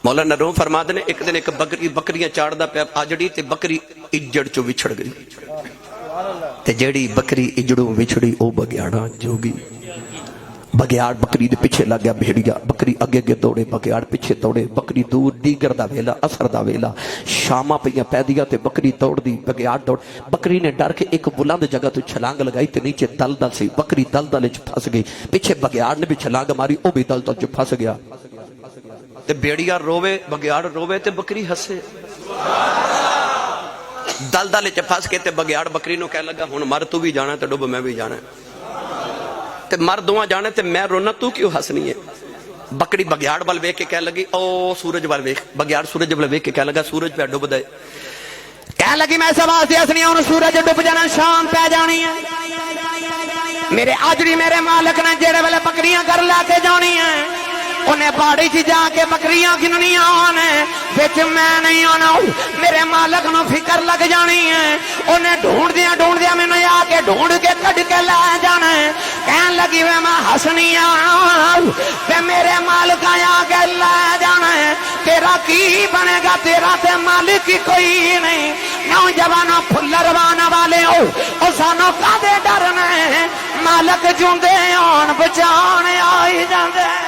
مولانا روم فرماتے نے ایک دن ایک بکریاں چاڑدا پیا آجڑی تے بکری اجڑ چو وچھڑ گئی تے جیڑی بکری اجڑوں وچھڑی او بگیاڑا جوگی بگیاڑ بکری دے پیچھے لگ گیا بھیڑیا بکری اگے اگے دوڑے بگیاڑ پیچھے دوڑے بکری دور دیگر دا ویلا اثر دا ویلا شامہ پہیاں پیدیا تے بکری دوڑ دی بگیاڑ دوڑ بکری نے ڈر کے ایک بلند جگہ تو چھلانگ لگائی تے نیچے دلدل سی بکری دلدل وچ پھس گئی پیچھے بگیاڑ نے بھی چھلانگ ماری او بھی دلدل وچ پھس گیا تے بیڑیا روے بگیاڑ روے تے بکری ہسے دلدل وچ پھس کے تے بگیاڑ بکری نو کہنے لگا ہن مر تو بھی جانا تے ڈوب میں بھی جانا تے مر دوہاں جانے تے میں رونا تو کیوں ہسنی ہے بکری بگیاڑ بل ویکھ کے کہنے لگی او سورج بل ویکھ بگیاڑ سورج بل ویکھ کے کہنے لگا سورج پہ ڈوب دے کہنے لگی میں اس واسطے ہسنی ہوں سورج ڈوب جانا شام پہ جانی ہے میرے آجڑی میرے مالک نے جڑے ویلے بکریاں گھر لے کے جانی ہیں انہیں باڑی چ جا کے بکریاں گننیاں آنے بچ میں نہیں آنا میرے مالک نو فکر لگ جانی ہے انہیں ڈھونڈ دیا میں نے آ کے ڈھونڈ کے کٹ کے لے جانا ہے کہن لگی وے میں ہسنی تے میرے مالک آ کے لے جانا ہے تیرا کی بنے گا تیرا تے مالک ہی کوئی نہیں نوجوانوں پھلروانا والے ہو او سانو کدے ڈرنا ہے مالک جوندے آن بچانے آئی جاندے